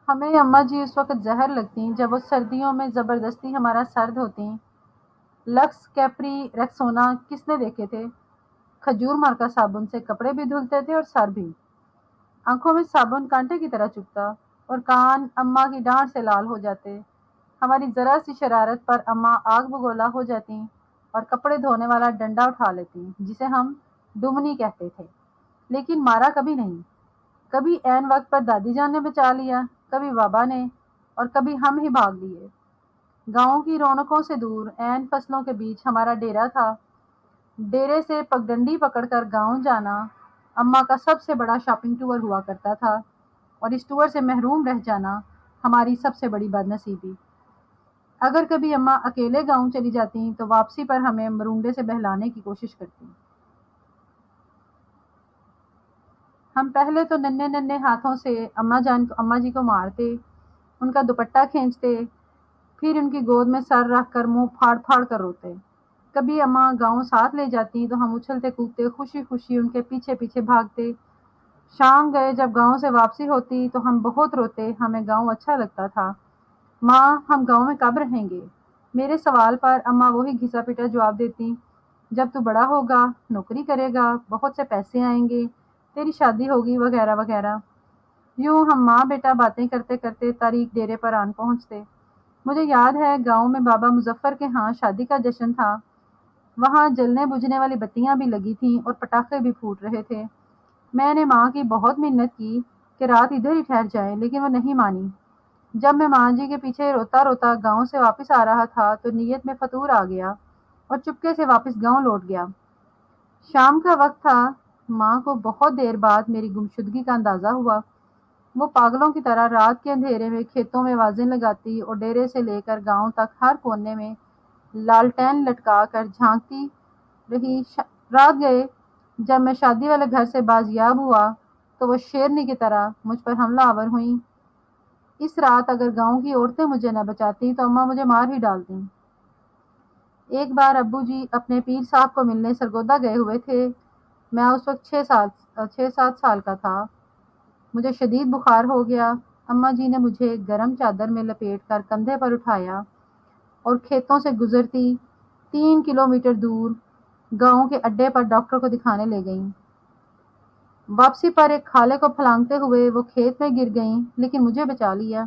ہمیں اماں جی اس وقت زہر لگتیں جب وہ سردیوں میں زبردستی ہمارا سر دھوتیں۔ لکس کیپری ریکسونا کس نے دیکھے تھے؟ کھجور مار کا صابن سے کپڑے بھی دھلتے تھے اور سر بھی۔ آنکھوں میں صابن کانٹے کی طرح چبھتا اور کان اماں کی ڈانٹ سے لال ہو جاتے۔ ہماری ذرا سی شرارت پر اماں آگ بگولا ہو جاتی اور کپڑے دھونے والا ڈنڈا اٹھا لیتی جسے ہم ڈمنی کہتے تھے، لیکن مارا کبھی نہیں۔ کبھی عین وقت پر دادی جان نے بچا لیا، کبھی بابا نے، اور کبھی ہم ہی بھاگ لیے۔ گاؤں کی رونقوں سے دور عین فصلوں کے بیچ ہمارا ڈیرا تھا۔ ڈیرے سے پگڈنڈی پکڑ کر گاؤں جانا اماں کا سب سے بڑا شاپنگ ٹور ہوا کرتا تھا، اور اس ٹور سے محروم رہ جانا ہماری سب سے بڑی بد نصیبی۔ اگر کبھی اماں اکیلے گاؤں چلی جاتیں تو واپسی پر ہمیں مرونڈے سے بہلانے کی کوشش کرتیں۔ ہم پہلے تو ننھے ننھے ہاتھوں سے اماں جی کو مارتے، ان کا دوپٹہ کھینچتے، پھر ان کی گود میں سر رکھ کر منہ پھاڑ پھاڑ کر روتے۔ کبھی اماں گاؤں ساتھ لے جاتی تو ہم اچھلتے کودتے خوشی خوشی ان کے پیچھے پیچھے بھاگتے۔ شام گئے جب گاؤں سے واپسی ہوتی تو ہم بہت روتے، ہمیں گاؤں اچھا لگتا تھا۔ ماں، ہم گاؤں میں کب رہیں گے؟ میرے سوال پر اماں وہی گھسا پٹا جواب دیتی، جب تو بڑا ہوگا، نوکری کرے گا، بہت سے پیسے آئیں گے، تیری شادی ہوگی، وغیرہ وغیرہ۔ یوں ہم ماں بیٹا باتیں کرتے کرتے تاریخ ڈیرے پر آن پہنچتے۔ مجھے یاد ہے گاؤں میں بابا مظفر کے ہاں شادی کا جشن تھا۔ وہاں جلنے بجھنے والی بتیاں بھی لگی تھیں اور پٹاخے بھی پھوٹ رہے تھے۔ میں نے ماں کی بہت منت کی کہ رات ادھر ہی ٹھہر جائیں، لیکن وہ نہیں مانی۔ جب میں ماں جی کے پیچھے روتا روتا گاؤں سے واپس آ رہا تھا تو نیت میں فطور آ گیا اور چپکے سے واپس گاؤں لوٹ گیا۔ شام کا وقت تھا، ماں کو بہت دیر بعد میری گمشدگی کا اندازہ ہوا۔ وہ پاگلوں کی طرح رات کے اندھیرے میں کھیتوں میں واذن لگاتی اور ڈیرے سے لے کر گاؤں تک ہر کونے میں لالٹین لٹکا کر جھانکتی رہی۔ رات گئے جب میں شادی والے گھر سے بازیاب ہوا تو وہ شیرنی کی طرح مجھ پر حملہ آور ہوئیں۔ اس رات اگر گاؤں کی عورتیں مجھے نہ بچاتی تو اماں مجھے مار ہی ڈالتیں۔ ایک بار ابو جی اپنے پیر صاحب کو ملنے سرگودا گئے ہوئے تھے۔ میں اس وقت 6-7 سال کا تھا۔ مجھے شدید بخار ہو گیا۔ اماں جی نے مجھے گرم چادر میں لپیٹ کر کندھے پر اٹھایا اور کھیتوں سے گزرتی 3 کلومیٹر دور گاؤں کے اڈے پر ڈاکٹر کو دکھانے لے گئیں۔ واپسی پر ایک کھالے کو پھلانگتے ہوئے وہ کھیت میں گر گئیں، لیکن مجھے بچا لیا۔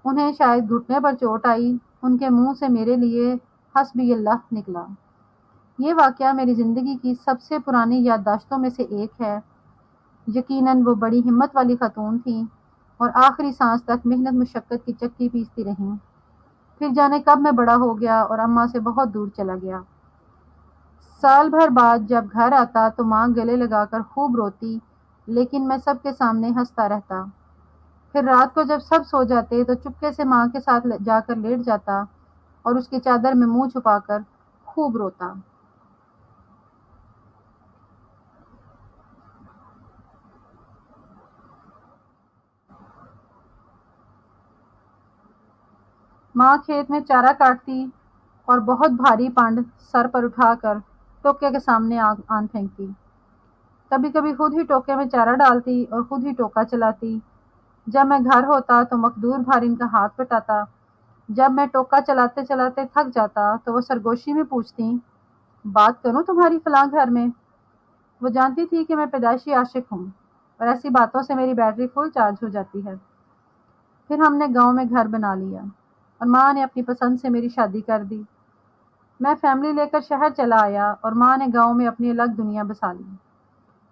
انہیں شاید گھٹنے پر چوٹ آئی، ان کے منہ سے میرے لیے حسبی اللہ نکلا۔ یہ واقعہ میری زندگی کی سب سے پرانی یادداشتوں میں سے ایک ہے۔ یقیناً وہ بڑی ہمت والی خاتون تھیں اور آخری سانس تک محنت مشقت کی چکی پیستی رہیں۔ پھر جانے کب میں بڑا ہو گیا اور اماں سے بہت دور چلا گیا۔ سال بھر بعد جب گھر آتا تو ماں گلے لگا کر خوب روتی، لیکن میں سب کے سامنے ہنستا رہتا۔ پھر رات کو جب سب سو جاتے تو چپکے سے ماں کے ساتھ جا کر لیٹ جاتا اور اس کی چادر میں منہ چھپا کر خوب روتا۔ ماں کھیت میں چارہ کاٹتی اور بہت بھاری پانڈ سر پر اٹھا کر ٹوکے کے سامنے آن پھینکتی۔ کبھی کبھی خود ہی ٹوکے میں چارہ ڈالتی اور خود ہی ٹوکا چلاتی۔ جب میں گھر ہوتا تو مقدور بھارین کا ہاتھ پٹاتا۔ جب میں ٹوکا چلاتے چلاتے تھک جاتا تو وہ سرگوشی میں پوچھتی، بات کروں تمہاری فلاں گھر میں؟ وہ جانتی تھی کہ میں پیدائشی عاشق ہوں اور ایسی باتوں سے میری بیٹری فل چارج ہو جاتی ہے۔ پھر ہم نے گاؤں میں گھر بنا لیا اور ماں نے اپنی پسند سے میری شادی کر دی۔ میں فیملی لے کر شہر چلا آیا اور ماں نے گاؤں میں اپنی الگ دنیا بسا لی۔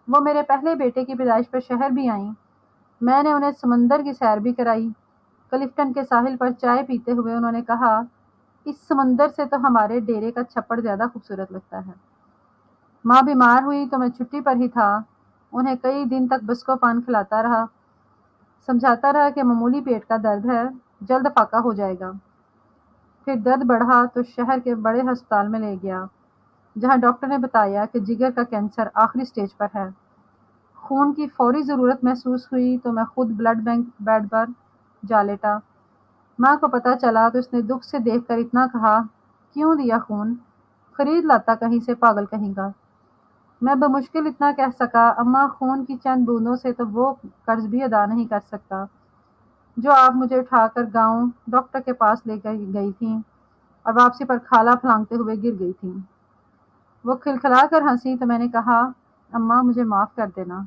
وہ میرے پہلے بیٹے کی پیدائش پر شہر بھی آئیں۔ میں نے انہیں سمندر کی سیر بھی کرائی۔ کلفٹن کے ساحل پر چائے پیتے ہوئے انہوں نے کہا، اس سمندر سے تو ہمارے ڈیرے کا چھپڑ زیادہ خوبصورت لگتا ہے۔ ماں بیمار ہوئی تو میں چھٹی پر ہی تھا۔ انہیں کئی دن تک بسکو پان کھلاتا رہا، سمجھاتا رہا کہ معمولی پیٹ کا درد ہے، جلد فاقہ ہو جائے گا۔ پھر درد بڑھا تو شہر کے بڑے ہسپتال میں لے گیا، جہاں ڈاکٹر نے بتایا کہ جگر کا کینسر آخری سٹیج پر ہے۔ خون کی فوری ضرورت محسوس ہوئی تو میں خود بلڈ بینک بیڈ پر جا لیٹا۔ ماں کو پتہ چلا تو اس نے دکھ سے دیکھ کر اتنا کہا، کیوں دیا خون؟ خرید لاتا کہیں سے، پاگل کہیں کا۔ میں بمشکل اتنا کہہ سکا، اماں، خون کی چند بوندوں سے تو وہ قرض بھی ادا نہیں کر سکتا۔ جو آپ مجھے اٹھا کر گاؤں ڈاکٹر کے پاس لے کر گئی تھیں اور واپسی پر کھالا پھلانگتے ہوئے گر گئی تھیں۔ وہ کھلکھلا کر ہنسی تو میں نے کہا، اماں مجھے معاف کر دینا،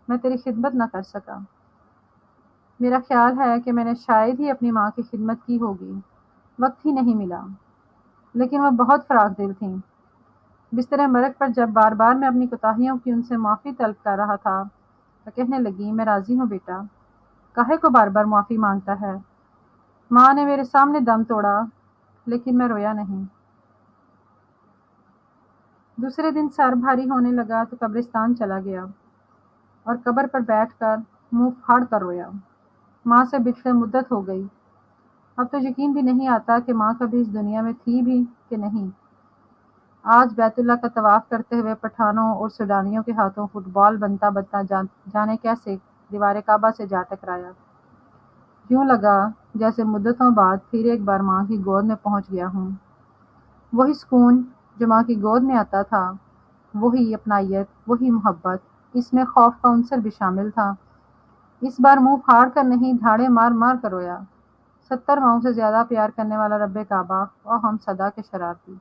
میں تیری خدمت نہ کر سکا۔ میرا خیال ہے کہ میں نے شاید ہی اپنی ماں کی خدمت کی ہوگی، وقت ہی نہیں ملا، لیکن وہ بہت فراخ دل تھیں۔ بستر مرگ پر جب بار بار میں اپنی کوتاہیوں کی ان سے معافی طلب کر رہا تھا تو کہنے لگی، میں راضی ہوں بیٹا، کاہے کو بار بار معافی مانگتا ہے۔ ماں نے میرے سامنے دم توڑا لیکن میں رویا نہیں۔ دوسرے دن سر بھاری ہونے لگا تو قبرستان چلا گیا اور قبر پر بیٹھ کر منہ پھاڑ کر رویا۔ ماں سے بچھڑے مدت ہو گئی، اب تو یقین بھی نہیں آتا کہ ماں کبھی اس دنیا میں تھی بھی کہ نہیں۔ آج بیت اللہ کا طواف کرتے ہوئے پٹھانوں اور سوڈانیوں کے ہاتھوں فٹ بال بنتا بنتا جانے کیسے دیوار کعبہ سے جا ٹکرایا۔ یوں لگا جیسے مدتوں بعد پھر ایک بار ماں کی گود میں پہنچ گیا ہوں۔ وہی سکون جو ماں کی گود میں آتا تھا، وہی اپنائیت، وہی محبت، اس میں خوف کا عنصر بھی شامل تھا۔ اس بار منہ پھاڑ کر نہیں، دھاڑے مار مار کر رویا۔ 70 ماؤں سے زیادہ پیار کرنے والا رب کعبہ اور ہم صدا کے شرارتی